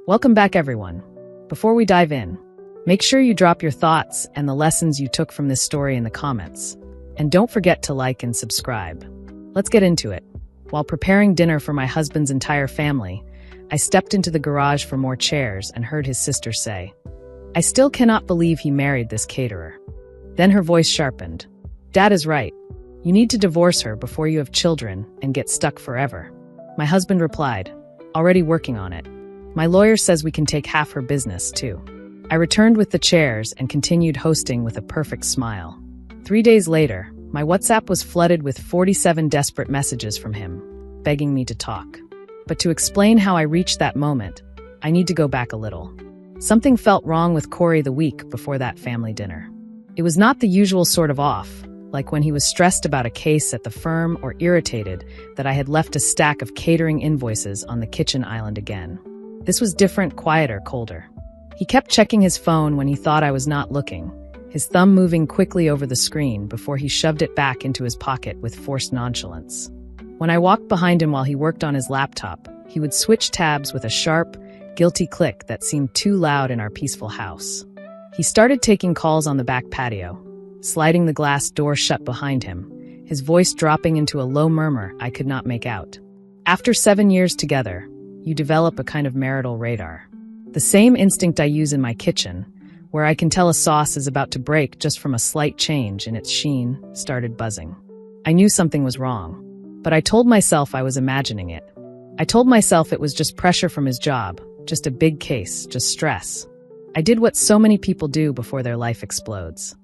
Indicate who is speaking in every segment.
Speaker 1: Welcome back, everyone. Before we dive in, make sure you drop your thoughts and the lessons you took from this story in the comments. And don't forget to like and subscribe. Let's get into it. While preparing dinner for my husband's entire family, I stepped into the garage for more chairs and heard his sister say, "I still cannot believe he married this caterer." Then her voice sharpened. "Dad is right. You need to divorce her before you have children and get stuck forever." My husband replied, "Already working on it. My lawyer says we can take half her business, too." I returned with the chairs and continued hosting with a perfect smile. 3 days later, my WhatsApp was flooded with 47 desperate messages from him, begging me to talk. But to explain how I reached that moment, I need to go back a little. Something felt wrong with Corey the week before that family dinner. It was not the usual sort of off, like when he was stressed about a case at the firm or irritated that I had left a stack of catering invoices on the kitchen island again. This was different, quieter, colder. He kept checking his phone when he thought I was not looking, his thumb moving quickly over the screen before he shoved it back into his pocket with forced nonchalance. When I walked behind him while he worked on his laptop, he would switch tabs with a sharp, guilty click that seemed too loud in our peaceful house. He started taking calls on the back patio, sliding the glass door shut behind him, his voice dropping into a low murmur I could not make out. After 7 years together, you develop a kind of marital radar. The same instinct I use in my kitchen, where I can tell a sauce is about to break just from a slight change in its sheen, started buzzing. I knew something was wrong, but I told myself I was imagining it. I told myself it was just pressure from his job, just a big case, just stress. I did what so many people do before their life explodes.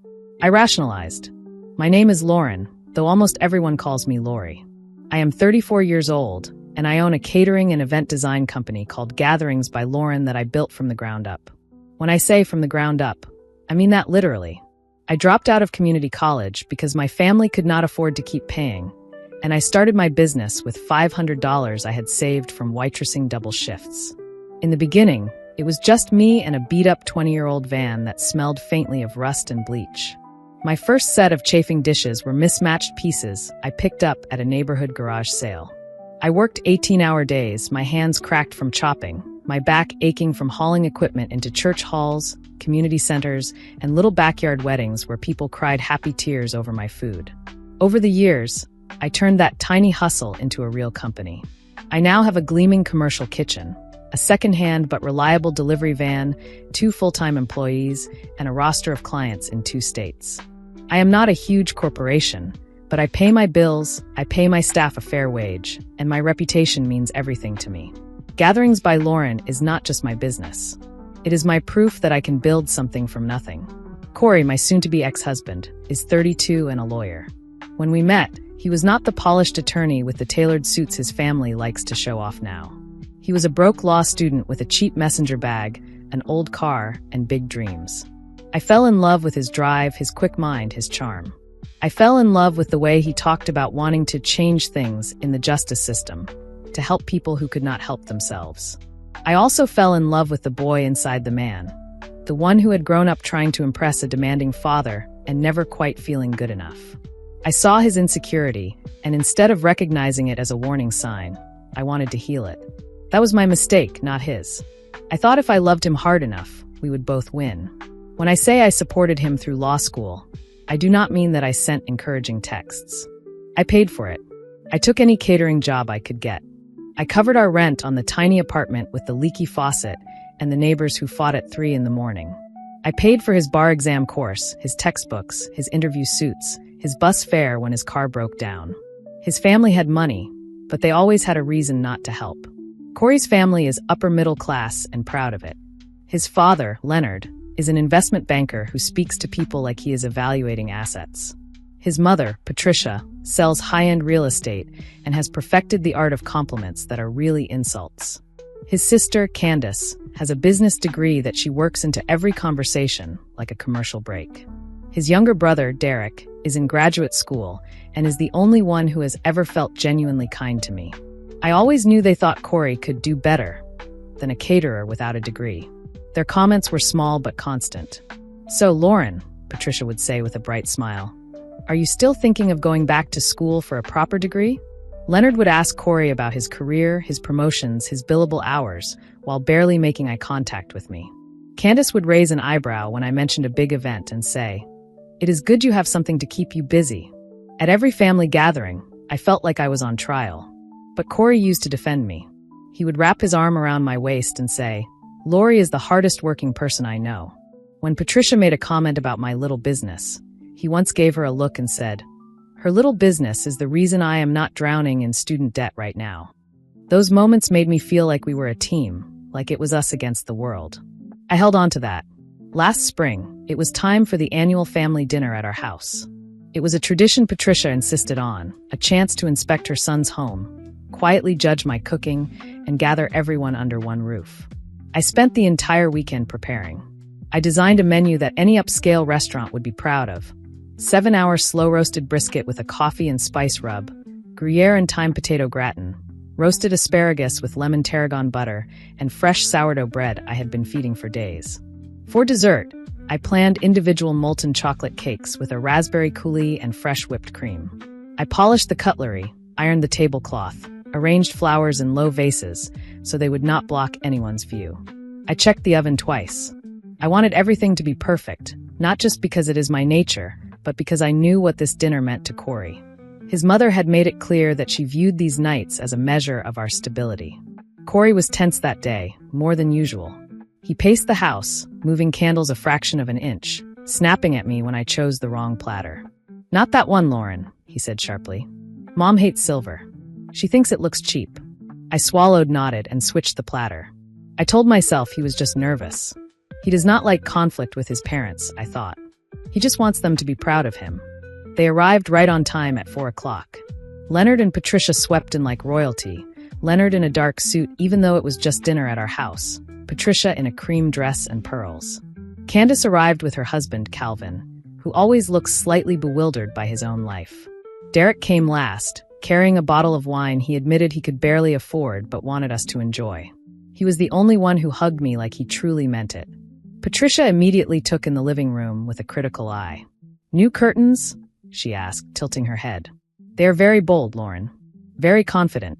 Speaker 1: I rationalized. My name is Lauren, though almost everyone calls me Lori. I am 34 years old, and I own a catering and event design company called Gatherings by Lauren that I built from the ground up. When I say from the ground up, I mean that literally. I dropped out of community college because my family could not afford to keep paying, and I started my business with $500 I had saved from waitressing double shifts. In the beginning, it was just me and a beat-up 20-year-old van that smelled faintly of rust and bleach. My first set of chafing dishes were mismatched pieces I picked up at a neighborhood garage sale. I worked 18-hour days, my hands cracked from chopping, my back aching from hauling equipment into church halls, community centers, and little backyard weddings where people cried happy tears over my food. Over the years, I turned that tiny hustle into a real company. I now have a gleaming commercial kitchen, a second-hand but reliable delivery van, 2 full-time employees, and a roster of clients in 2 states. I am not a huge corporation, but I pay my bills, I pay my staff a fair wage, and my reputation means everything to me. Gatherings by Lauren is not just my business. It is my proof that I can build something from nothing. Corey, my soon-to-be ex-husband, is 32 and a lawyer. When we met, he was not the polished attorney with the tailored suits his family likes to show off now. He was a broke law student with a cheap messenger bag, an old car, and big dreams. I fell in love with his drive, his quick mind, his charm. I fell in love with the way he talked about wanting to change things in the justice system, to help people who could not help themselves. I also fell in love with the boy inside the man, the one who had grown up trying to impress a demanding father and never quite feeling good enough. I saw his insecurity, and instead of recognizing it as a warning sign, I wanted to heal it. That was my mistake, not his. I thought if I loved him hard enough, we would both win. When I say I supported him through law school, I do not mean that I sent encouraging texts. I paid for it. I took any catering job I could get. I covered our rent on the tiny apartment with the leaky faucet and the neighbors who fought at 3 in the morning. I paid for his bar exam course, his textbooks, his interview suits, his bus fare when his car broke down. His family had money, but they always had a reason not to help. Corey's family is upper middle class and proud of it. His father, Leonard, is an investment banker who speaks to people like he is evaluating assets. His mother, Patricia, sells high-end real estate and has perfected the art of compliments that are really insults. His sister, Candace, has a business degree that she works into every conversation like a commercial break. His younger brother, Derek, is in graduate school and is the only one who has ever felt genuinely kind to me. I always knew they thought Corey could do better than a caterer without a degree. Their comments were small but constant. "So, Lauren," Patricia would say with a bright smile, "are you still thinking of going back to school for a proper degree?" Leonard would ask Corey about his career, his promotions, his billable hours, while barely making eye contact with me. Candace would raise an eyebrow when I mentioned a big event and say, "It is good you have something to keep you busy." At every family gathering, I felt like I was on trial. But Corey used to defend me. He would wrap his arm around my waist and say, "Lori is the hardest working person I know." When Patricia made a comment about my little business, he once gave her a look and said, "Her little business is the reason I am not drowning in student debt right now." Those moments made me feel like we were a team, like it was us against the world. I held on to that. Last spring, it was time for the annual family dinner at our house. It was a tradition Patricia insisted on, a chance to inspect her son's home, quietly judge my cooking, and gather everyone under one roof. I spent the entire weekend preparing. I designed a menu that any upscale restaurant would be proud of. 7-hour slow-roasted brisket with a coffee and spice rub, Gruyere and thyme potato gratin, roasted asparagus with lemon tarragon butter, and fresh sourdough bread I had been feeding for days. For dessert, I planned individual molten chocolate cakes with a raspberry coulis and fresh whipped cream. I polished the cutlery, ironed the tablecloth, arranged flowers in low vases so they would not block anyone's view. I checked the oven twice. I wanted everything to be perfect, not just because it is my nature, but because I knew what this dinner meant to Corey. His mother had made it clear that she viewed these nights as a measure of our stability. Corey was tense that day, more than usual. He paced the house, moving candles a fraction of an inch, snapping at me when I chose the wrong platter. "Not that one, Lauren," he said sharply. "Mom hates silver. She thinks it looks cheap." I swallowed, nodded, and switched the platter. I told myself he was just nervous. He does not like conflict with his parents, I thought. He just wants them to be proud of him. They arrived right on time at 4 o'clock. Leonard and Patricia swept in like royalty, Leonard in a dark suit even though it was just dinner at our house, Patricia in a cream dress and pearls. Candace arrived with her husband, Calvin, who always looks slightly bewildered by his own life. Derek came last, carrying a bottle of wine he admitted he could barely afford but wanted us to enjoy. He was the only one who hugged me like he truly meant it. Patricia immediately took in the living room with a critical eye. "New curtains?" she asked, tilting her head. "They are very bold, Lauren. Very confident."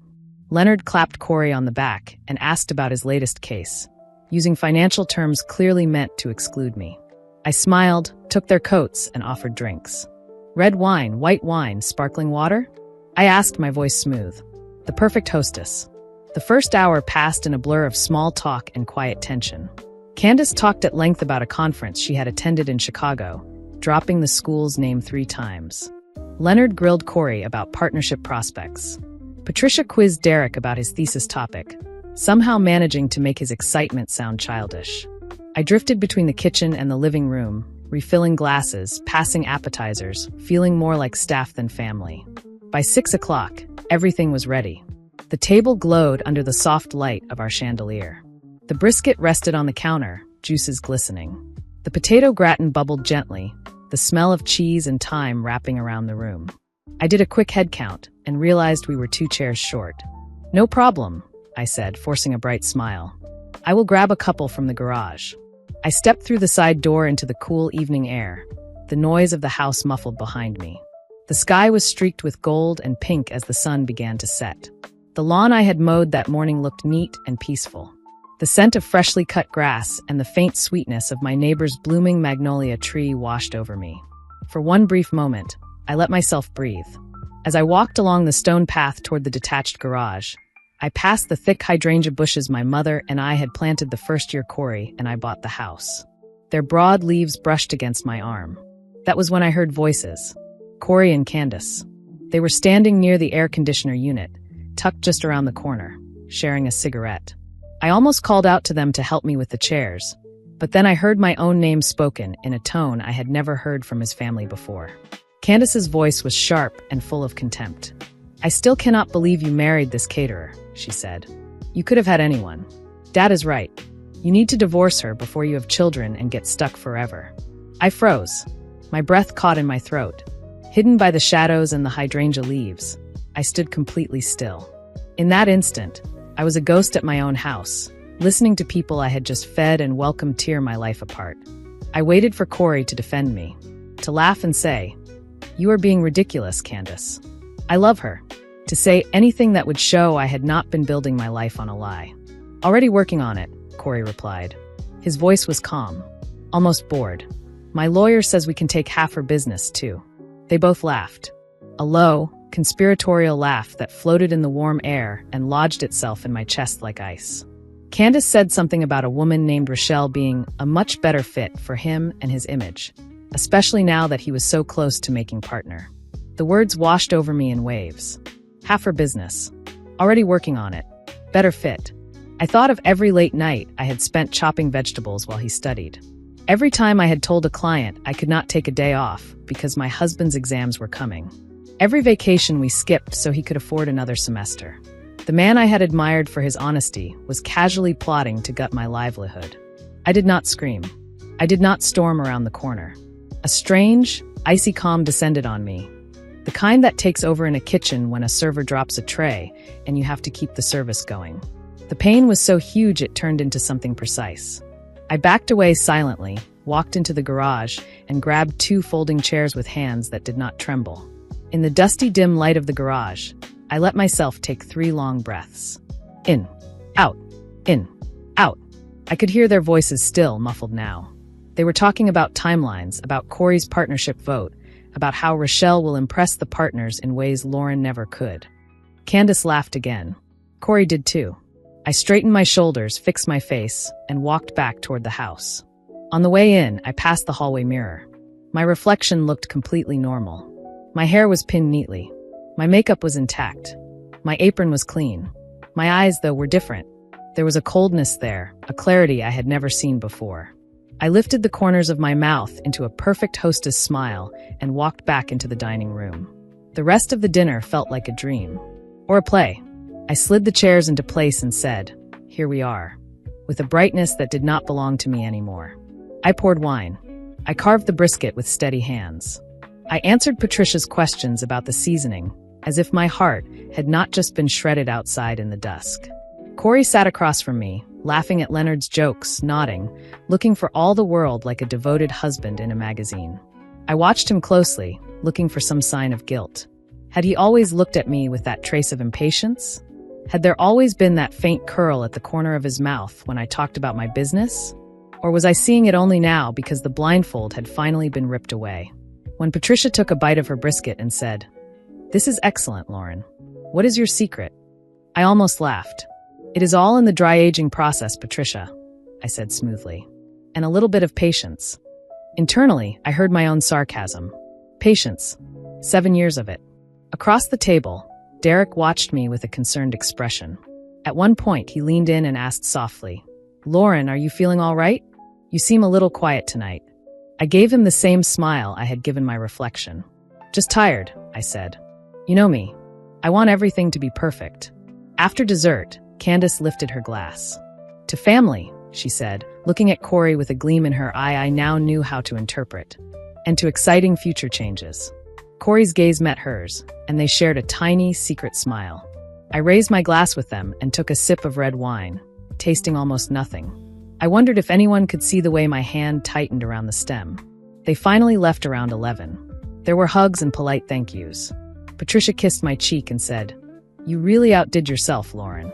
Speaker 1: Leonard clapped Corey on the back and asked about his latest case, using financial terms clearly meant to exclude me. I smiled, took their coats, and offered drinks. "Red wine, white wine, sparkling water?" I asked, my voice smooth. The perfect hostess. The first hour passed in a blur of small talk and quiet tension. Candace talked at length about a conference she had attended in Chicago, dropping the school's name 3 times. Leonard grilled Corey about partnership prospects. Patricia quizzed Derek about his thesis topic, somehow managing to make his excitement sound childish. I drifted between the kitchen and the living room, refilling glasses, passing appetizers, feeling more like staff than family. By 6 o'clock, everything was ready. The table glowed under the soft light of our chandelier. The brisket rested on the counter, juices glistening. The potato gratin bubbled gently, the smell of cheese and thyme wrapping around the room. I did a quick head count and realized we were 2 chairs short. "No problem," I said, forcing a bright smile. "I will grab a couple from the garage." I stepped through the side door into the cool evening air, the noise of the house muffled behind me. The sky was streaked with gold and pink as the sun began to set. The lawn I had mowed that morning looked neat and peaceful. The scent of freshly cut grass and the faint sweetness of my neighbor's blooming magnolia tree washed over me. For one brief moment, I let myself breathe. As I walked along the stone path toward the detached garage, I passed the thick hydrangea bushes my mother and I had planted the first year Corey and I bought the house. Their broad leaves brushed against my arm. That was when I heard voices. Corey and Candace. They were standing near the air conditioner unit, tucked just around the corner, sharing a cigarette. I almost called out to them to help me with the chairs, but then I heard my own name spoken in a tone I had never heard from his family before. Candace's voice was sharp and full of contempt. "I still cannot believe you married this caterer," she said. "You could have had anyone. Dad is right. You need to divorce her before you have children and get stuck forever." I froze. My breath caught in my throat. Hidden by the shadows and the hydrangea leaves, I stood completely still. In that instant, I was a ghost at my own house, listening to people I had just fed and welcomed tear my life apart. I waited for Corey to defend me, to laugh and say, "You are being ridiculous, Candace. I love her. to say anything that would show I had not been building my life on a lie. Already working on it, Corey replied. His voice was calm, almost bored. My lawyer says we can take half her business, too. They both laughed. A low, conspiratorial laugh that floated in the warm air and lodged itself in my chest like ice. Candace said something about a woman named Rochelle being a much better fit for him and his image, especially now that he was so close to making partner. The words washed over me in waves. Half her business. Already working on it. Better fit. I thought of every late night I had spent chopping vegetables while he studied. Every time I had told a client I could not take a day off because my husband's exams were coming. Every vacation we skipped so he could afford another semester. The man I had admired for his honesty was casually plotting to gut my livelihood. I did not scream. I did not storm around the corner. A strange, icy calm descended on me. The kind that takes over in a kitchen when a server drops a tray and you have to keep the service going. The pain was so huge it turned into something precise. I backed away silently, walked into the garage, and grabbed 2 folding chairs with hands that did not tremble. In the dusty, dim light of the garage, I let myself take 3 long breaths. In, out, in, out. I could hear their voices still, muffled now. They were talking about timelines, about Corey's partnership vote, about how Rochelle will impress the partners in ways Lauren never could. Candace laughed again. Corey did too. I straightened my shoulders, fixed my face, and walked back toward the house. On the way in, I passed the hallway mirror. My reflection looked completely normal. My hair was pinned neatly. My makeup was intact. My apron was clean. My eyes, though, were different. There was a coldness there, a clarity I had never seen before. I lifted the corners of my mouth into a perfect hostess smile and walked back into the dining room. The rest of the dinner felt like a dream. Or a play. I slid the chairs into place and said, "Here we are," with a brightness that did not belong to me anymore. I poured wine. I carved the brisket with steady hands. I answered Patricia's questions about the seasoning, as if my heart had not just been shredded outside in the dusk. Corey sat across from me, laughing at Leonard's jokes, nodding, looking for all the world like a devoted husband in a magazine. I watched him closely, looking for some sign of guilt. Had he always looked at me with that trace of impatience? Had there always been that faint curl at the corner of his mouth when I talked about my business? Or was I seeing it only now because the blindfold had finally been ripped away? When Patricia took a bite of her brisket and said, "This is excellent, Lauren. What is your secret?" I almost laughed. "It is all in the dry aging process, Patricia," I said smoothly. "And a little bit of patience." Internally, I heard my own sarcasm. Patience. 7 years of it. Across the table, Derek watched me with a concerned expression. At one point, he leaned in and asked softly, "Lauren, are you feeling all right? You seem a little quiet tonight." I gave him the same smile I had given my reflection. "Just tired," I said. "You know me. I want everything to be perfect." After dessert, Candace lifted her glass. "To family," she said, looking at Corey with a gleam in her eye I now knew how to interpret. "And to exciting future changes." Corey's gaze met hers, and they shared a tiny, secret smile. I raised my glass with them and took a sip of red wine, tasting almost nothing. I wondered if anyone could see the way my hand tightened around the stem. They finally left around 11. There were hugs and polite thank yous. Patricia kissed my cheek and said, "You really outdid yourself, Lauren."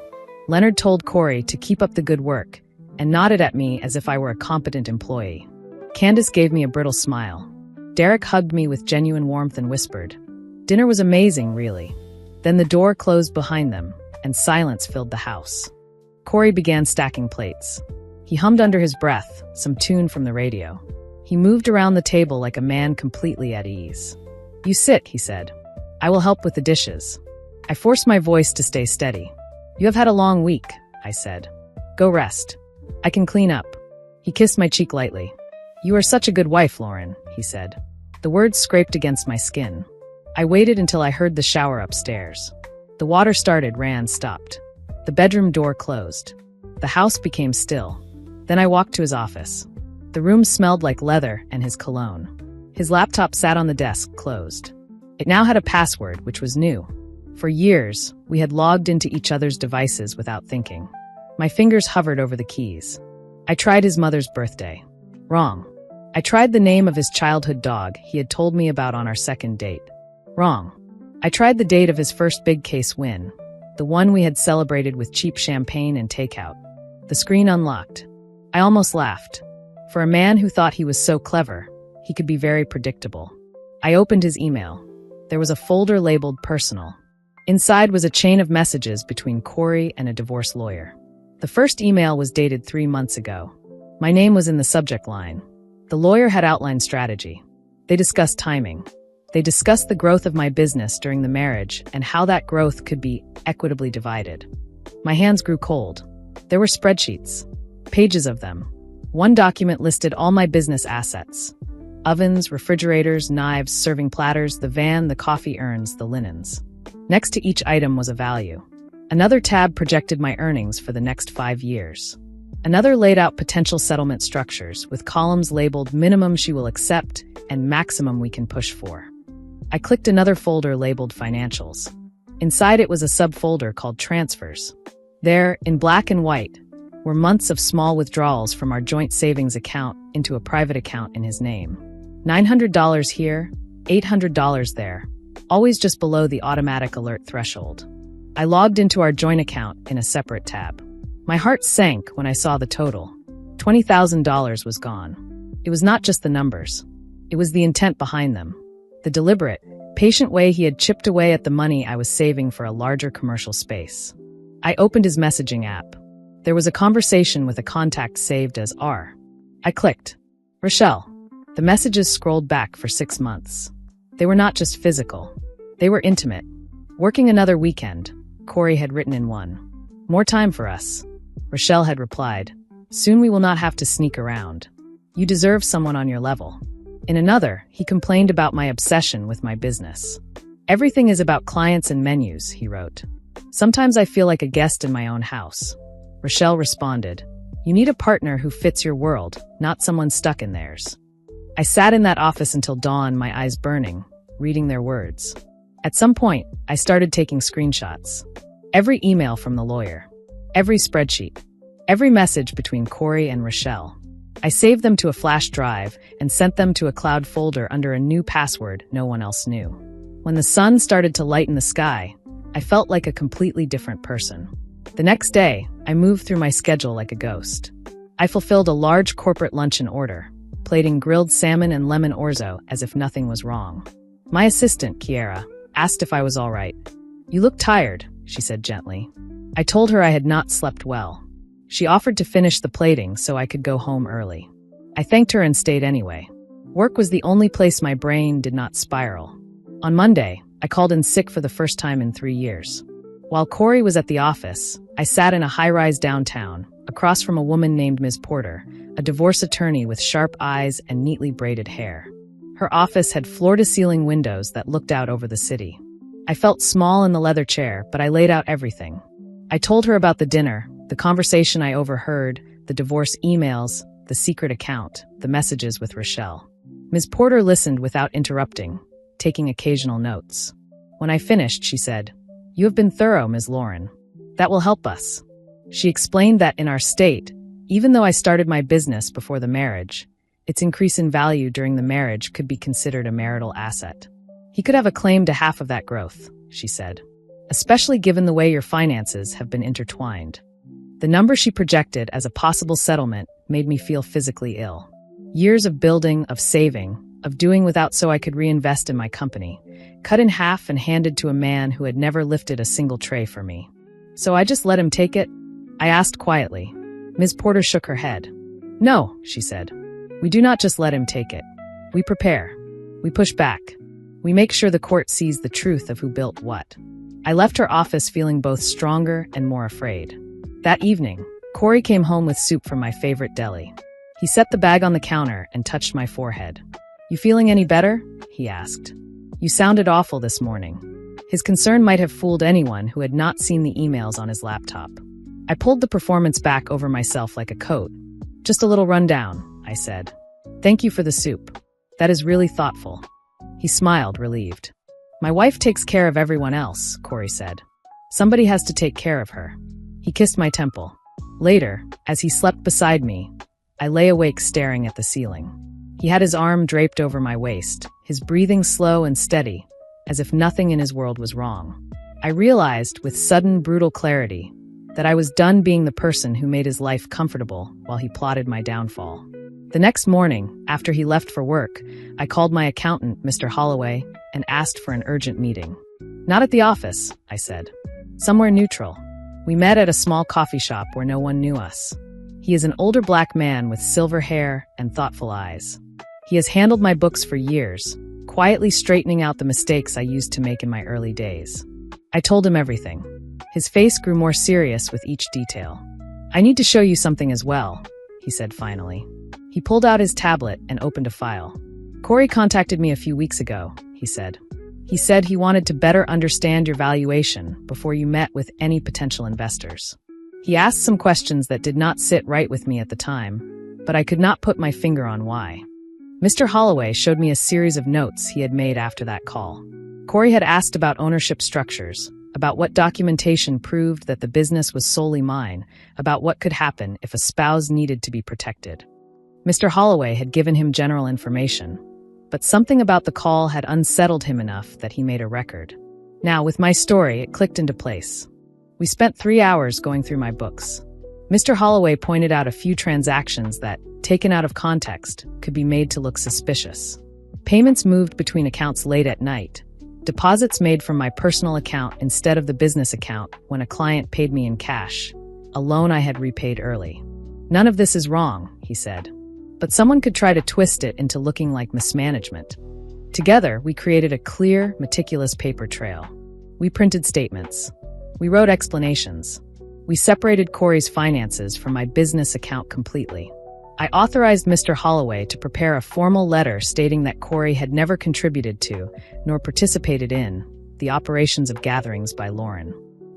Speaker 1: Leonard told Corey to keep up the good work and nodded at me as if I were a competent employee. Candace gave me a brittle smile. Derek hugged me with genuine warmth and whispered, "Dinner was amazing, really." Then the door closed behind them, and silence filled the house. Corey began stacking plates. He hummed under his breath, some tune from the radio. He moved around the table like a man completely at ease. "You sit," he said. "I will help with the dishes." I forced my voice to stay steady. "You have had a long week," I said. "Go rest. I can clean up." He kissed my cheek lightly. "You are such a good wife, Lauren," he said. The words scraped against my skin. I waited until I heard the shower upstairs. The water started, ran, stopped. The bedroom door closed. The house became still. Then I walked to his office. The room smelled like leather and his cologne. His laptop sat on the desk, closed. It now had a password, which was new. For years, we had logged into each other's devices without thinking. My fingers hovered over the keys. I tried his mother's birthday. Wrong. I tried the name of his childhood dog he had told me about on our second date. Wrong. I tried the date of his first big case win, the one we had celebrated with cheap champagne and takeout. The screen unlocked. I almost laughed. For a man who thought he was so clever, he could be very predictable. I opened his email. There was a folder labeled personal. Inside was a chain of messages between Corey and a divorce lawyer. The first email was dated 3 months ago. My name was in the subject line. The lawyer had outlined strategy. They discussed timing. They discussed the growth of my business during the marriage and how that growth could be equitably divided. My hands grew cold. There were spreadsheets, pages of them. One document listed all my business assets: ovens, refrigerators, knives, serving platters, the van, the coffee urns, the linens. Next to each item was a value. Another tab projected my earnings for the next 5 years. Another laid out potential settlement structures with columns labeled minimum she will accept and maximum we can push for. I clicked another folder labeled financials. Inside it was a subfolder called transfers. There, in black and white, were months of small withdrawals from our joint savings account into a private account in his name. $900 here, $800 there, always just below the automatic alert threshold. I logged into our joint account in a separate tab. My heart sank when I saw the total. $20,000 was gone. It was not just the numbers. It was the intent behind them. The deliberate, patient way he had chipped away at the money I was saving for a larger commercial space. I opened his messaging app. There was a conversation with a contact saved as R. I clicked. Rochelle. The messages scrolled back for 6 months. They were not just physical. They were intimate. Working another weekend, Corey had written in one. More time for us. Rochelle had replied. Soon we will not have to sneak around. You deserve someone on your level. In another, he complained about my obsession with my business. Everything is about clients and menus, he wrote. Sometimes I feel like a guest in my own house. Rochelle responded, you need a partner who fits your world, not someone stuck in theirs. I sat in that office until dawn, my eyes burning, reading their words. At some point, I started taking screenshots. Every email from the lawyer. Every spreadsheet. Every message between Corey and Rochelle. I saved them to a flash drive and sent them to a cloud folder under a new password no one else knew. When the sun started to lighten the sky, I felt like a completely different person. The next day, I moved through my schedule like a ghost. I fulfilled a large corporate luncheon order, plating grilled salmon and lemon orzo as if nothing was wrong. My assistant, Kiera, asked if I was all right. You look tired, she said gently. I told her I had not slept well. She offered to finish the plating so I could go home early. I thanked her and stayed anyway. Work was the only place my brain did not spiral. On Monday, I called in sick for the first time in 3 years. While Corey was at the office, I sat in a high-rise downtown, across from a woman named Ms. Porter, a divorce attorney with sharp eyes and neatly braided hair. Her office had floor-to-ceiling windows that looked out over the city. I felt small in the leather chair, but I laid out everything. I told her about the dinner, the conversation I overheard, the divorce emails, the secret account, the messages with Rochelle. Ms. Porter listened without interrupting, taking occasional notes. When I finished, she said, "You have been thorough, Ms. Lauren. That will help us." She explained that in our state, even though I started my business before the marriage, its increase in value during the marriage could be considered a marital asset. He could have a claim to half of that growth, she said, especially given the way your finances have been intertwined. The number she projected as a possible settlement made me feel physically ill. Years of building, of saving, of doing without so I could reinvest in my company, cut in half and handed to a man who had never lifted a single tray for me. So I just let him take it? I asked quietly. Ms. Porter shook her head. No, she said. We do not just let him take it. We prepare. We push back. We make sure the court sees the truth of who built what. I left her office feeling both stronger and more afraid. That evening, Corey came home with soup from my favorite deli. He set the bag on the counter and touched my forehead. You feeling any better? He asked. You sounded awful this morning. His concern might have fooled anyone who had not seen the emails on his laptop. I pulled the performance back over myself like a coat. Just a little rundown, I said. Thank you for the soup. That is really thoughtful. He smiled, relieved. My wife takes care of everyone else, Corey said. Somebody has to take care of her. He kissed my temple. Later, as he slept beside me, I lay awake staring at the ceiling. He had his arm draped over my waist, his breathing slow and steady, as if nothing in his world was wrong. I realized, with sudden, brutal clarity, that I was done being the person who made his life comfortable while he plotted my downfall. The next morning, after he left for work, I called my accountant, Mr. Holloway, and asked for an urgent meeting. "Not at the office," I said. "Somewhere neutral." We met at a small coffee shop where no one knew us. He is an older black man with silver hair and thoughtful eyes. He has handled my books for years, quietly straightening out the mistakes I used to make in my early days. I told him everything. His face grew more serious with each detail. "I need to show you something as well," he said finally. He pulled out his tablet and opened a file. "Corey contacted me a few weeks ago," he said. "He said he wanted to better understand your valuation before you met with any potential investors. He asked some questions that did not sit right with me at the time, but I could not put my finger on why." Mr. Holloway showed me a series of notes he had made after that call. Corey had asked about ownership structures, about what documentation proved that the business was solely mine, about what could happen if a spouse needed to be protected. Mr. Holloway had given him general information, but something about the call had unsettled him enough that he made a record. Now, with my story, it clicked into place. We spent 3 hours going through my books. Mr. Holloway pointed out a few transactions that, taken out of context, could be made to look suspicious. Payments moved between accounts late at night. Deposits made from my personal account instead of the business account when a client paid me in cash, a loan I had repaid early. "None of this is wrong," he said. "But someone could try to twist it into looking like mismanagement." Together, we created a clear, meticulous paper trail. We printed statements. We wrote explanations. We separated Corey's finances from my business account completely. I authorized Mr. Holloway to prepare a formal letter stating that Corey had never contributed to, nor participated in, the operations of gatherings by Lauren.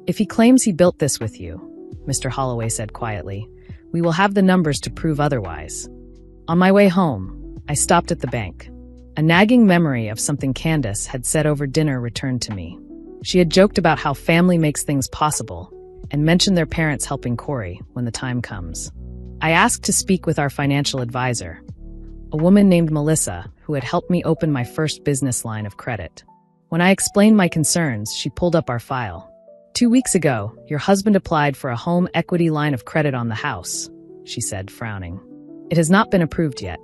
Speaker 1: "If he claims he built this with you," Mr. Holloway said quietly, "we will have the numbers to prove otherwise." On my way home, I stopped at the bank. A nagging memory of something Candace had said over dinner returned to me. She had joked about how family makes things possible, and mentioned their parents helping Corey when the time comes. I asked to speak with our financial advisor, a woman named Melissa, who had helped me open my first business line of credit. When I explained my concerns, she pulled up our file. 2 weeks ago, your husband applied for a home equity line of credit on the house," she said, frowning. "It has not been approved yet.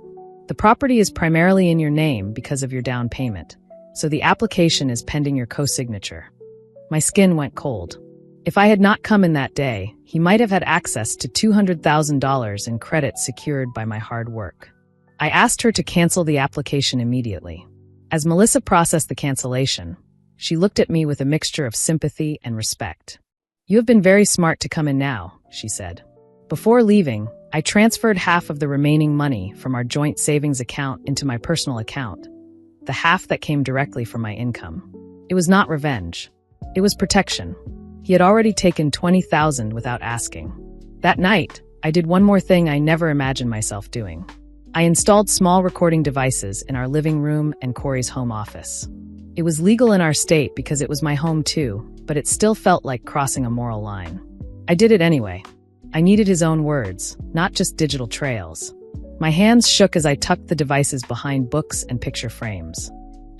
Speaker 1: The property is primarily in your name because of your down payment, so the application is pending your co-signature." My skin went cold. If I had not come in that day, he might have had access to $200,000 in credit secured by my hard work. I asked her to cancel the application immediately. As Melissa processed the cancellation, she looked at me with a mixture of sympathy and respect. "You have been very smart to come in now," she said. Before leaving, I transferred half of the remaining money from our joint savings account into my personal account, the half that came directly from my income. It was not revenge. It was protection. He had already taken $20,000 without asking. That night, I did one more thing I never imagined myself doing. I installed small recording devices in our living room and Corey's home office. It was legal in our state because it was my home too, but it still felt like crossing a moral line. I did it anyway. I needed his own words, not just digital trails. My hands shook as I tucked the devices behind books and picture frames.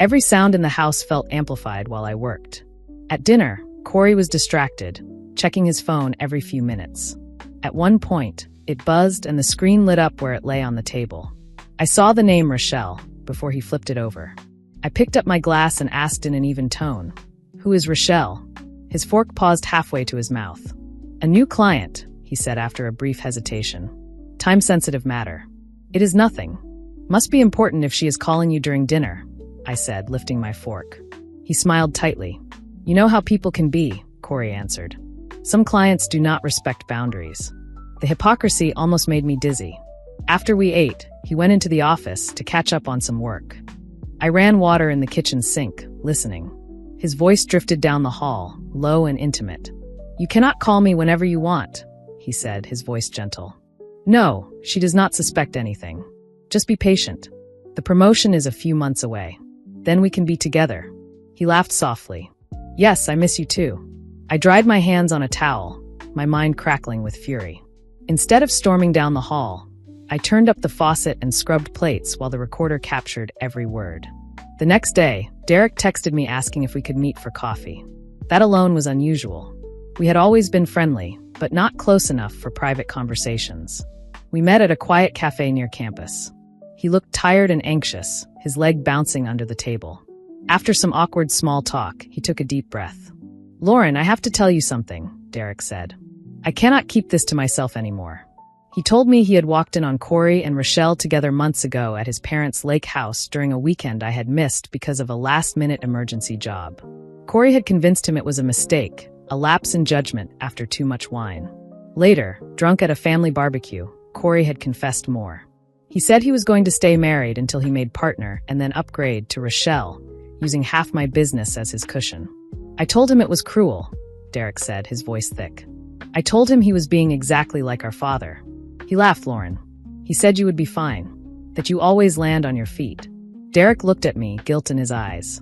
Speaker 1: Every sound in the house felt amplified while I worked. At dinner, Corey was distracted, checking his phone every few minutes. At one point, it buzzed and the screen lit up where it lay on the table. I saw the name Rochelle before he flipped it over. I picked up my glass and asked in an even tone, "Who is Rochelle?" His fork paused halfway to his mouth. "A new client," he said after a brief hesitation. "Time-sensitive matter." "It is nothing. Must be important if she is calling you during dinner," I said, lifting my fork. He smiled tightly. "You know how people can be," Corey answered. "Some clients do not respect boundaries." The hypocrisy almost made me dizzy. After we ate, he went into the office to catch up on some work. I ran water in the kitchen sink, listening. His voice drifted down the hall, low and intimate. "You cannot call me whenever you want," he said, his voice gentle. "No, she does not suspect anything. Just be patient. The promotion is a few months away. Then we can be together." He laughed softly. "Yes, I miss you too." I dried my hands on a towel, my mind crackling with fury. Instead of storming down the hall, I turned up the faucet and scrubbed plates while the recorder captured every word. The next day, Derek texted me asking if we could meet for coffee. That alone was unusual. We had always been friendly, but not close enough for private conversations. We met at a quiet cafe near campus. He looked tired and anxious, his leg bouncing under the table. After some awkward small talk, he took a deep breath. "Lauren, I have to tell you something," Derek said. "I cannot keep this to myself anymore." He told me he had walked in on Corey and Rochelle together months ago at his parents' lake house during a weekend I had missed because of a last-minute emergency job. Corey had convinced him it was a mistake, a lapse in judgment after too much wine. Later, drunk at a family barbecue, Corey had confessed more. He said he was going to stay married until he made partner and then upgrade to Rochelle, using half my business as his cushion. "I told him it was cruel," Derek said, his voice thick. "I told him he was being exactly like our father." He laughed, "Lauren. He said you would be fine, that you always land on your feet." Derek looked at me, guilt in his eyes.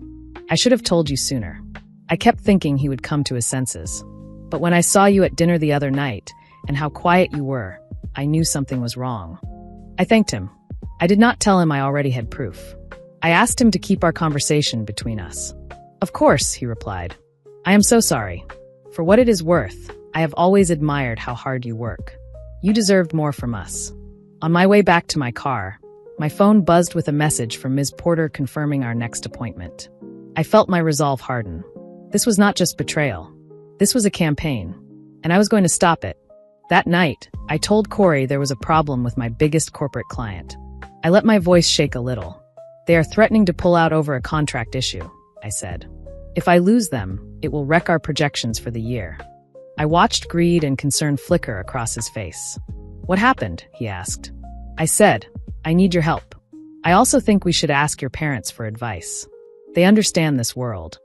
Speaker 1: "I should have told you sooner. I kept thinking he would come to his senses. But when I saw you at dinner the other night, and how quiet you were, I knew something was wrong." I thanked him. I did not tell him I already had proof. I asked him to keep our conversation between us. "Of course," he replied. "I am so sorry. For what it is worth, I have always admired how hard you work. You deserved more from us." On my way back to my car, my phone buzzed with a message from Ms. Porter confirming our next appointment. I felt my resolve harden. This was not just betrayal. This was a campaign, and I was going to stop it. That night, I told Corey there was a problem with my biggest corporate client. I let my voice shake a little. "They are threatening to pull out over a contract issue," I said. "If I lose them, it will wreck our projections for the year." I watched greed and concern flicker across his face. "What happened?" he asked. I said, "I need your help. I also think we should ask your parents for advice. They understand this world."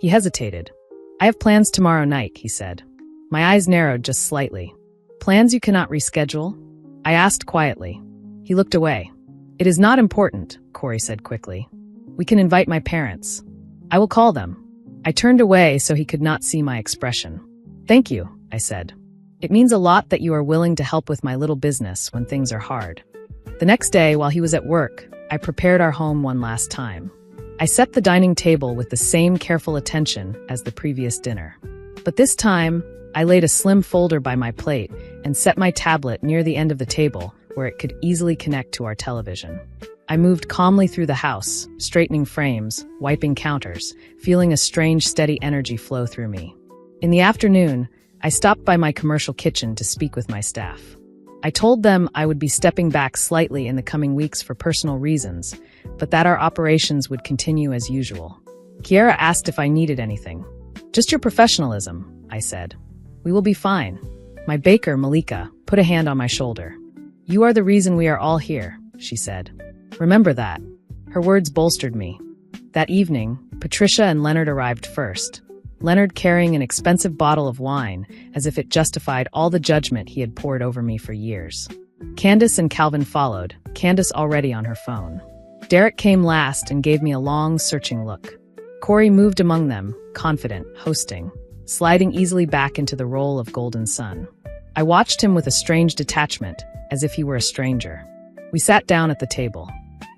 Speaker 1: He hesitated. "I have plans tomorrow night," he said. My eyes narrowed just slightly. "Plans you cannot reschedule?" I asked quietly. He looked away. "It is not important," Corey said quickly. "We can invite my parents. I will call them." I turned away so he could not see my expression. "Thank you," I said. "It means a lot that you are willing to help with my little business when things are hard." The next day, while he was at work, I prepared our home one last time. I set the dining table with the same careful attention as the previous dinner. But this time, I laid a slim folder by my plate and set my tablet near the end of the table where it could easily connect to our television. I moved calmly through the house, straightening frames, wiping counters, feeling a strange steady energy flow through me. In the afternoon, I stopped by my commercial kitchen to speak with my staff. I told them I would be stepping back slightly in the coming weeks for personal reasons, but that our operations would continue as usual. Kiara asked if I needed anything. "Just your professionalism," I said. "We will be fine." My baker, Malika, put a hand on my shoulder. "You are the reason we are all here," she said. "Remember that." Her words bolstered me. That evening, Patricia and Leonard arrived first. Leonard carrying an expensive bottle of wine, as if it justified all the judgment he had poured over me for years. Candace and Calvin followed, Candace already on her phone. Derek came last and gave me a long, searching look. Corey moved among them, confident, hosting, sliding easily back into the role of Golden Sun. I watched him with a strange detachment, as if he were a stranger. We sat down at the table.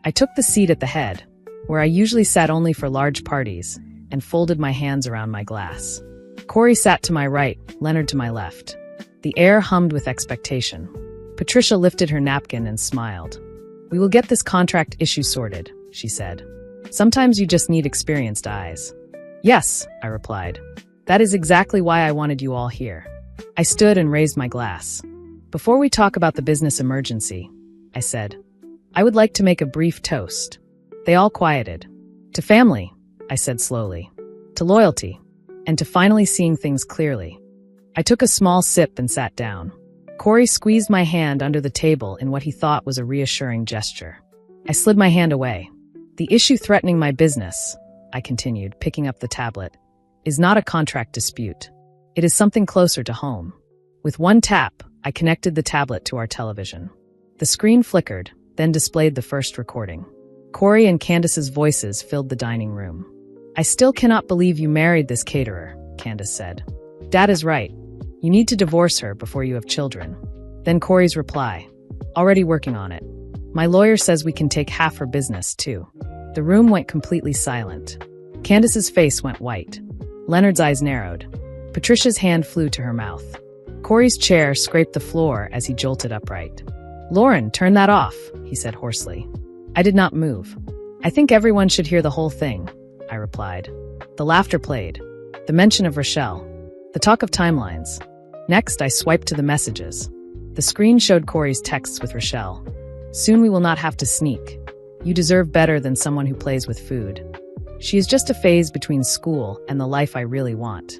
Speaker 1: I took the seat at the head, where I usually sat only for large parties, and folded my hands around my glass. Corey sat to my right, Leonard to my left. The air hummed with expectation. Patricia lifted her napkin and smiled. "We will get this contract issue sorted," she said. "Sometimes you just need experienced eyes." "Yes," I replied. "That is exactly why I wanted you all here." I stood and raised my glass. "Before we talk about the business emergency," I said, "I would like to make a brief toast." They all quieted. "To family," I said slowly, "to loyalty, and to finally seeing things clearly." I took a small sip and sat down. Corey squeezed my hand under the table in what he thought was a reassuring gesture. I slid my hand away. "The issue threatening my business," I continued, picking up the tablet, "is not a contract dispute. It is something closer to home." With one tap, I connected the tablet to our television. The screen flickered, then displayed the first recording. Corey and Candace's voices filled the dining room. "I still cannot believe you married this caterer," Candace said. "Dad is right. You need to divorce her before you have children." Then Corey's reply, "Already working on it. My lawyer says we can take half her business, too." The room went completely silent. Candace's face went white. Leonard's eyes narrowed. Patricia's hand flew to her mouth. Corey's chair scraped the floor as he jolted upright. "Lauren, turn that off," he said hoarsely. I did not move. "I think everyone should hear the whole thing," I replied. The laughter played. The mention of Rochelle. The talk of timelines. Next, I swiped to the messages. The screen showed Corey's texts with Rochelle. "Soon we will not have to sneak. You deserve better than someone who plays with food. She is just a phase between school and the life I really want."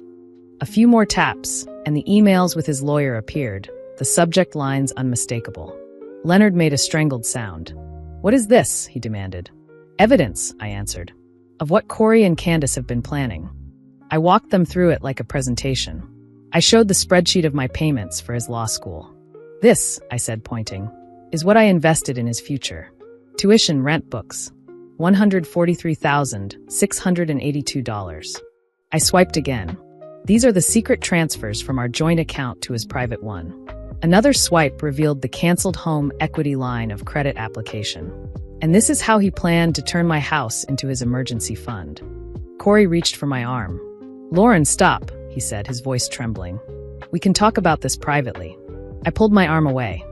Speaker 1: A few more taps, and the emails with his lawyer appeared, the subject lines unmistakable. Leonard made a strangled sound. "What is this?" he demanded. "Evidence," I answered, "of what Corey and Candace have been planning." I walked them through it like a presentation. I showed the spreadsheet of my payments for his law school. "This," I said, pointing, "is what I invested in his future. Tuition, rent, books. $143,682. I swiped again. "These are the secret transfers from our joint account to his private one." Another swipe revealed the canceled home equity line of credit application. And this is how he planned to turn my house into his emergency fund. Corey reached for my arm. "Lauren, stop," he said, his voice trembling. "We can talk about this privately." I pulled my arm away.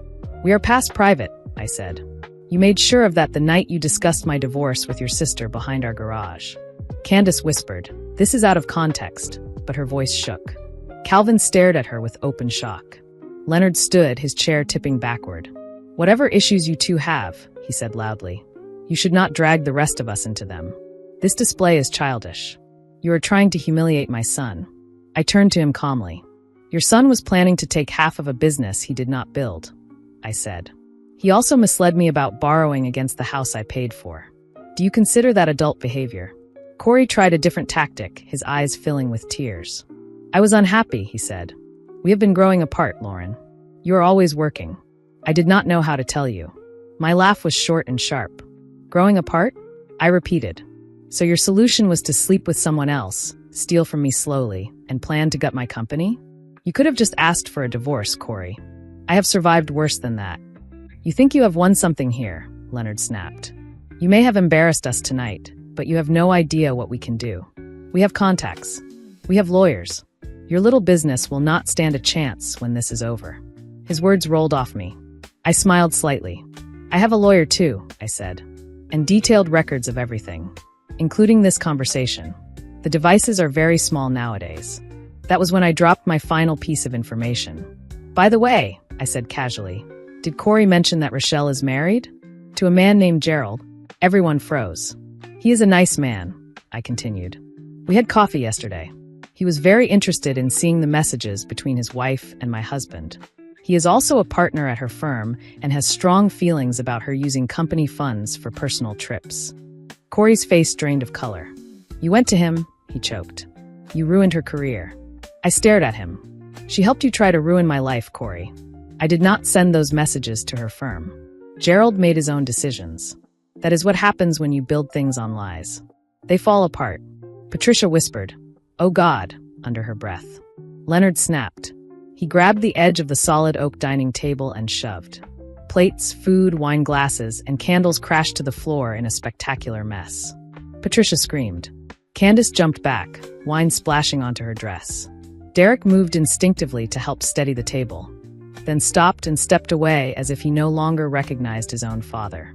Speaker 1: "We are past private," I said. "You made sure of that the night you discussed my divorce with your sister behind our garage." Candace whispered, "This is out of context," but her voice shook. Calvin stared at her with open shock. Leonard stood, his chair tipping backward. "Whatever issues you two have," he said loudly, "you should not drag the rest of us into them. This display is childish. You are trying to humiliate my son." I turned to him calmly. "Your son was planning to take half of a business he did not build," I said. "He also misled me about borrowing against the house I paid for. Do you consider that adult behavior?" Corey tried a different tactic, his eyes filling with tears. "I was unhappy," he said. "We have been growing apart, Lauren. You are always working. I did not know how to tell you." My laugh was short and sharp. "Growing apart?" I repeated. "So your solution was to sleep with someone else, steal from me slowly, and plan to gut my company? You could have just asked for a divorce, Corey. I have survived worse than that." "You think you have won something here," Leonard snapped. "You may have embarrassed us tonight, but you have no idea what we can do. We have contacts. We have lawyers. Your little business will not stand a chance when this is over." His words rolled off me. I smiled slightly. "I have a lawyer too," I said, "and detailed records of everything, including this conversation. The devices are very small nowadays." That was when I dropped my final piece of information. "By the way," I said casually, "did Corey mention that Rochelle is married? To a man named Gerald?" Everyone froze. "He is a nice man," I continued. "We had coffee yesterday. He was very interested in seeing the messages between his wife and my husband. He is also a partner at her firm and has strong feelings about her using company funds for personal trips." Corey's face drained of color. "You went to him," he choked. "You ruined her career." I stared at him. "She helped you try to ruin my life, Corey. I did not send those messages to her firm. Gerald made his own decisions. That is what happens when you build things on lies. They fall apart." Patricia whispered, "Oh God," under her breath. Leonard snapped. He grabbed the edge of the solid oak dining table and shoved. Plates, food, wine glasses, and candles crashed to the floor in a spectacular mess. Patricia screamed. Candace jumped back, wine splashing onto her dress. Derek moved instinctively to help steady the table, then stopped and stepped away as if he no longer recognized his own father.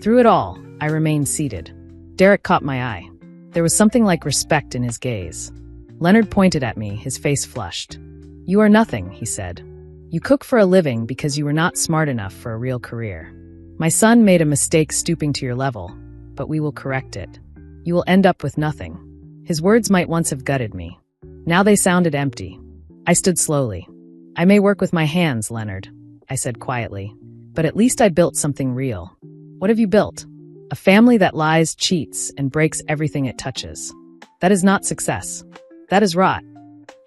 Speaker 1: Through it all, I remained seated. Derek caught my eye. There was something like respect in his gaze. Leonard pointed at me, his face flushed. "You are nothing," he said. "You cook for a living because you were not smart enough for a real career. My son made a mistake stooping to your level, but we will correct it. You will end up with nothing." His words might once have gutted me. Now they sounded empty. I stood slowly. "I may work with my hands, Leonard," I said quietly, "but at least I built something real." "What have you built?" "A family that lies, cheats, and breaks everything it touches. That is not success. That is rot."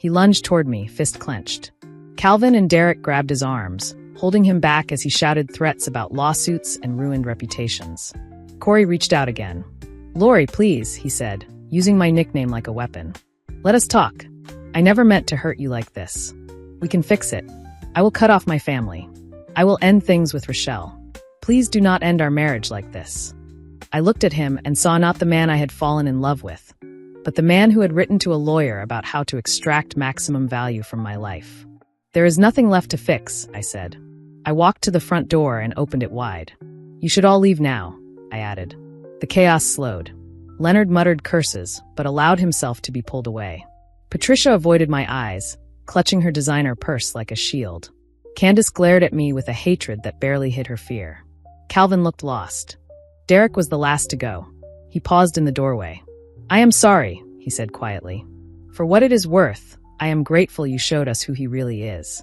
Speaker 1: He lunged toward me, fist clenched. Calvin and Derek grabbed his arms, holding him back as he shouted threats about lawsuits and ruined reputations. Corey reached out again. "Lori, please," he said, using my nickname like a weapon. "Let us talk. I never meant to hurt you like this. We can fix it. I will cut off my family. I will end things with Rochelle. Please do not end our marriage like this." I looked at him and saw not the man I had fallen in love with, but the man who had written to a lawyer about how to extract maximum value from my life. "There is nothing left to fix," I said. I walked to the front door and opened it wide. "You should all leave now," I added. The chaos slowed. Leonard muttered curses, but allowed himself to be pulled away. Patricia avoided my eyes, clutching her designer purse like a shield. Candace glared at me with a hatred that barely hid her fear. Calvin looked lost. Derek was the last to go. He paused in the doorway. "I am sorry," he said quietly. "For what it is worth, I am grateful you showed us who he really is."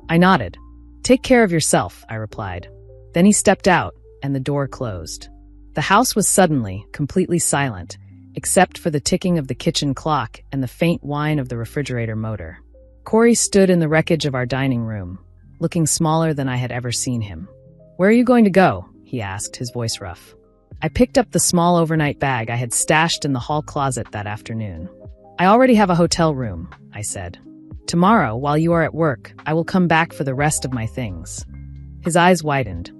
Speaker 1: I nodded. "Take care of yourself," I replied. Then he stepped out, and the door closed. The house was suddenly completely silent, except for the ticking of the kitchen clock and the faint whine of the refrigerator motor. Corey stood in the wreckage of our dining room, looking smaller than I had ever seen him. "Where are you going to go?" he asked, his voice rough. I picked up the small overnight bag I had stashed in the hall closet that afternoon. "I already have a hotel room," I said. "Tomorrow, while you are at work, I will come back for the rest of my things." His eyes widened.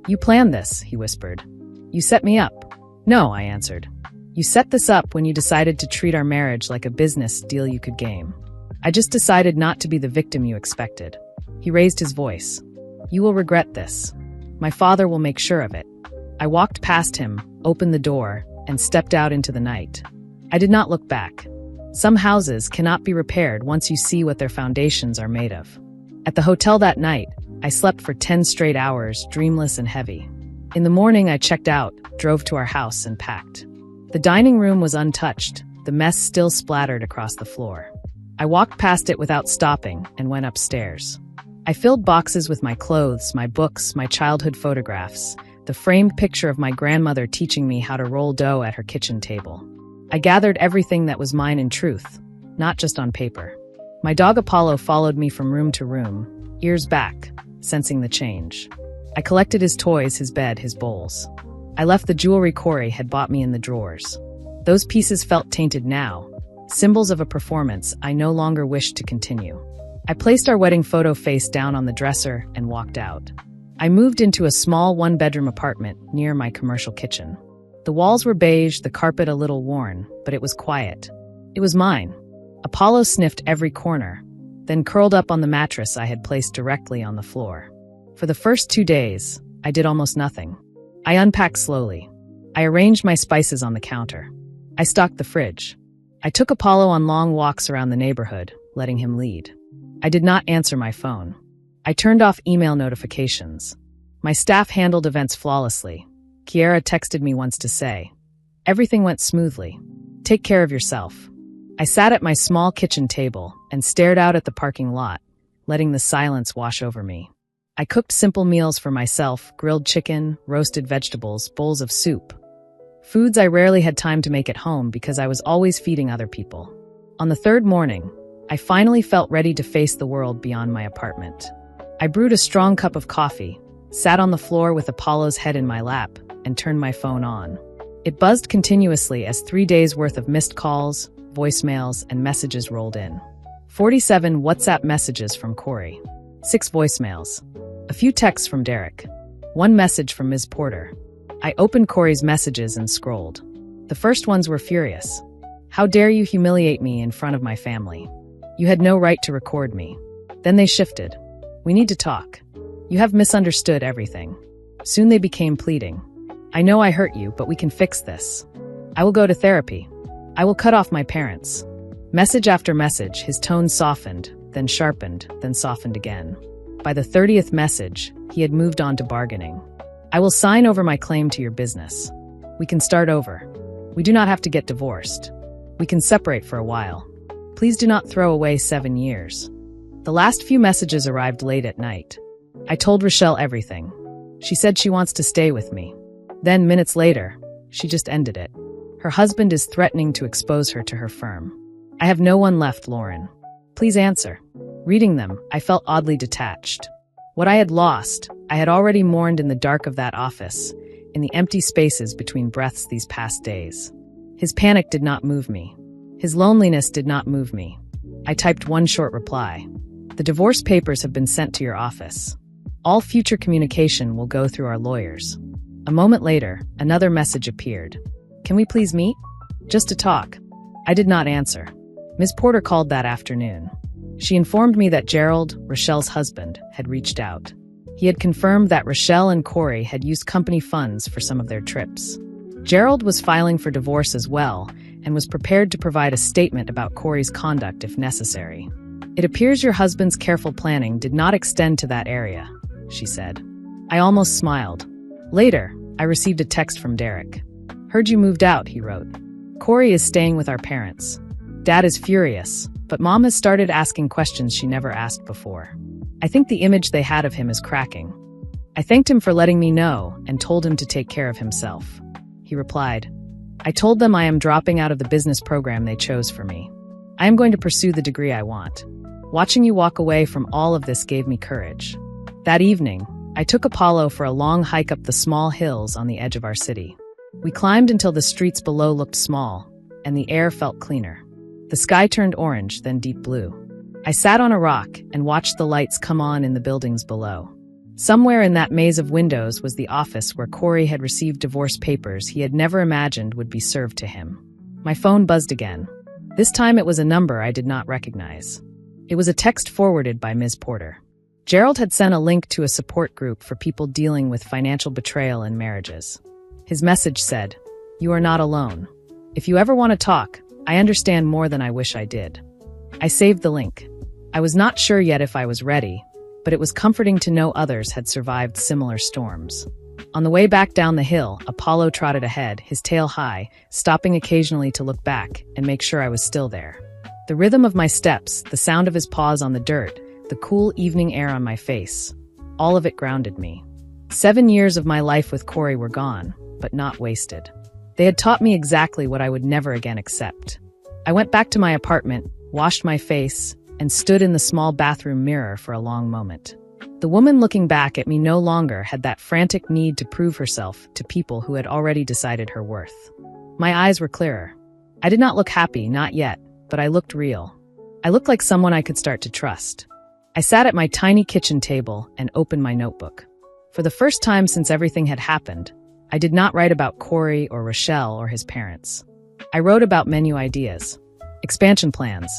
Speaker 1: "You planned this," he whispered. "You set me up." "No," I answered. "You set this up when you decided to treat our marriage like a business deal you could game. I just decided not to be the victim you expected." He raised his voice. "You will regret this. My father will make sure of it." I walked past him, opened the door, and stepped out into the night. I did not look back. Some houses cannot be repaired once you see what their foundations are made of. At the hotel that night, I slept for 10 straight hours, dreamless and heavy. In the morning, I checked out, drove to our house, and packed. The dining room was untouched, the mess still splattered across the floor. I walked past it without stopping and went upstairs. I filled boxes with my clothes, my books, my childhood photographs, the framed picture of my grandmother teaching me how to roll dough at her kitchen table. I gathered everything that was mine in truth, not just on paper. My dog Apollo followed me from room to room, ears back, sensing the change. I collected his toys, his bed, his bowls. I left the jewelry Corey had bought me in the drawers. Those pieces felt tainted now, symbols of a performance I no longer wished to continue. I placed our wedding photo face down on the dresser and walked out. I moved into a small one-bedroom apartment near my commercial kitchen. The walls were beige, the carpet a little worn, but it was quiet. It was mine. Apollo sniffed every corner, then curled up on the mattress I had placed directly on the floor. For the first 2 days, I did almost nothing. I unpacked slowly. I arranged my spices on the counter. I stocked the fridge. I took Apollo on long walks around the neighborhood, letting him lead. I did not answer my phone. I turned off email notifications. My staff handled events flawlessly. Kiara texted me once to say, "Everything went smoothly. Take care of yourself." I sat at my small kitchen table and stared out at the parking lot, letting the silence wash over me. I cooked simple meals for myself, grilled chicken, roasted vegetables, bowls of soup. Foods I rarely had time to make at home because I was always feeding other people. On the third morning, I finally felt ready to face the world beyond my apartment. I brewed a strong cup of coffee, sat on the floor with Apollo's head in my lap, and turned my phone on. It buzzed continuously as 3 days' worth of missed calls, voicemails, and messages rolled in. 47 WhatsApp messages from Corey. 6 voicemails. A few texts from Derek. 1 message from Ms. Porter. I opened Corey's messages and scrolled. The first ones were furious. "How dare you humiliate me in front of my family? You had no right to record me." Then they shifted. "We need to talk. You have misunderstood everything." Soon they became pleading. "I know I hurt you, but we can fix this. I will go to therapy. I will cut off my parents." Message after message, his tone softened, then sharpened, then softened again. By the 30th message, he had moved on to bargaining. "I will sign over my claim to your business. We can start over. We do not have to get divorced. We can separate for a while. Please do not throw away 7 years." The last few messages arrived late at night. I told Rochelle everything. She said she wants to stay with me. Then, minutes later, she just ended it. Her husband is threatening to expose her to her firm. "I have no one left, Lauren. Please answer." Reading them, I felt oddly detached. What I had lost, I had already mourned in the dark of that office, in the empty spaces between breaths these past days. His panic did not move me. His loneliness did not move me. I typed one short reply. "The divorce papers have been sent to your office. All future communication will go through our lawyers." A moment later, another message appeared. "Can we please meet? Just to talk." I did not answer. Ms. Porter called that afternoon. She informed me that Gerald, Rochelle's husband, had reached out. He had confirmed that Rochelle and Corey had used company funds for some of their trips. Gerald was filing for divorce as well and was prepared to provide a statement about Corey's conduct if necessary. It appears your husband's careful planning did not extend to that area, she said. I almost smiled. Later, I received a text from Derek. Heard you moved out, he wrote. Corey is staying with our parents. Dad is furious, but Mom has started asking questions she never asked before. I think the image they had of him is cracking. I thanked him for letting me know and told him to take care of himself. He replied, I told them I am dropping out of the business program they chose for me. I am going to pursue the degree I want. Watching you walk away from all of this gave me courage. That evening, I took Apollo for a long hike up the small hills on the edge of our city. We climbed until the streets below looked small, and the air felt cleaner. The sky turned orange, then deep blue. I sat on a rock and watched the lights come on in the buildings below. Somewhere in that maze of windows was the office where Corey had received divorce papers he had never imagined would be served to him. My phone buzzed again. This time it was a number I did not recognize. It was a text forwarded by Ms. Porter. Gerald had sent a link to a support group for people dealing with financial betrayal in marriages. His message said, You are not alone. If you ever want to talk, I understand more than I wish I did. I saved the link. I was not sure yet if I was ready, but it was comforting to know others had survived similar storms. On the way back down the hill, Apollo trotted ahead, his tail high, stopping occasionally to look back and make sure I was still there. The rhythm of my steps, the sound of his paws on the dirt, the cool evening air on my face, all of it grounded me. 7 years of my life with Corey were gone, but not wasted. They had taught me exactly what I would never again accept. I went back to my apartment, washed my face, and stood in the small bathroom mirror for a long moment. The woman looking back at me no longer had that frantic need to prove herself to people who had already decided her worth. My eyes were clearer. I did not look happy, not yet, but I looked real. I looked like someone I could start to trust. I sat at my tiny kitchen table and opened my notebook. For the first time since everything had happened, I did not write about Corey or Rochelle or his parents. I wrote about menu ideas, expansion plans,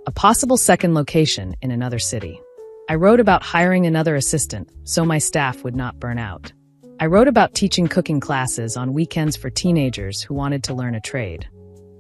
Speaker 1: a possible second location in another city. I wrote about hiring another assistant so my staff would not burn out. I wrote about teaching cooking classes on weekends for teenagers who wanted to learn a trade.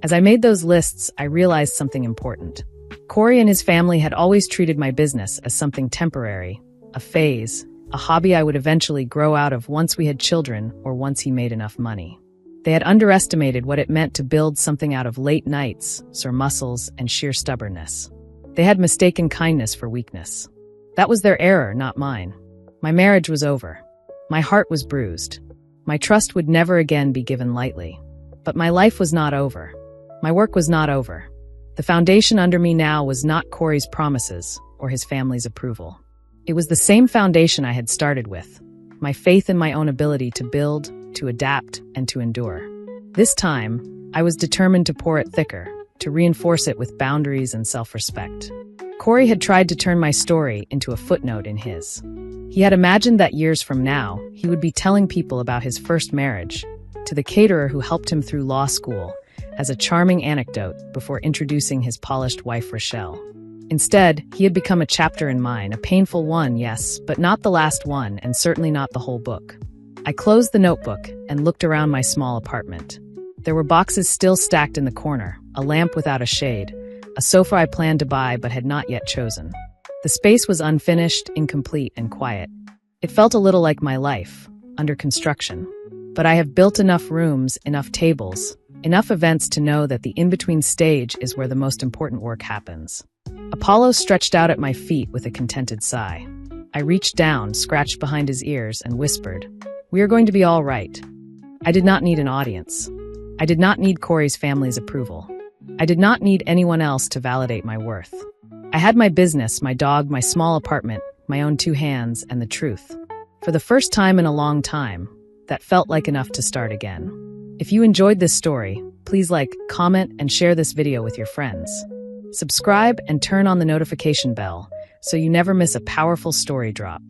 Speaker 1: As I made those lists, I realized something important. Corey and his family had always treated my business as something temporary, a phase, a hobby I would eventually grow out of once we had children or once he made enough money. They had underestimated what it meant to build something out of late nights, sore muscles, and sheer stubbornness. They had mistaken kindness for weakness. That was their error, not mine. My marriage was over. My heart was bruised. My trust would never again be given lightly. But my life was not over. My work was not over. The foundation under me now was not Corey's promises or his family's approval. It was the same foundation I had started with, my faith in my own ability to build, to adapt, and to endure. This time, I was determined to pour it thicker, to reinforce it with boundaries and self-respect. Corey had tried to turn my story into a footnote in his. He had imagined that years from now, he would be telling people about his first marriage, to the caterer who helped him through law school, as a charming anecdote before introducing his polished wife Rochelle. Instead, he had become a chapter in mine, a painful one, yes, but not the last one, and certainly not the whole book. I closed the notebook and looked around my small apartment. There were boxes still stacked in the corner, a lamp without a shade, a sofa I planned to buy but had not yet chosen. The space was unfinished, incomplete, and quiet. It felt a little like my life, under construction. But I have built enough rooms, enough tables, enough events to know that the in-between stage is where the most important work happens. Apollo stretched out at my feet with a contented sigh. I reached down, scratched behind his ears, and whispered, "We are going to be all right." I did not need an audience. I did not need Corey's family's approval. I did not need anyone else to validate my worth. I had my business, my dog, my small apartment, my own 2 hands, and the truth. For the first time in a long time, that felt like enough to start again. If you enjoyed this story, please like, comment, and share this video with your friends. Subscribe and turn on the notification bell so you never miss a powerful story drop.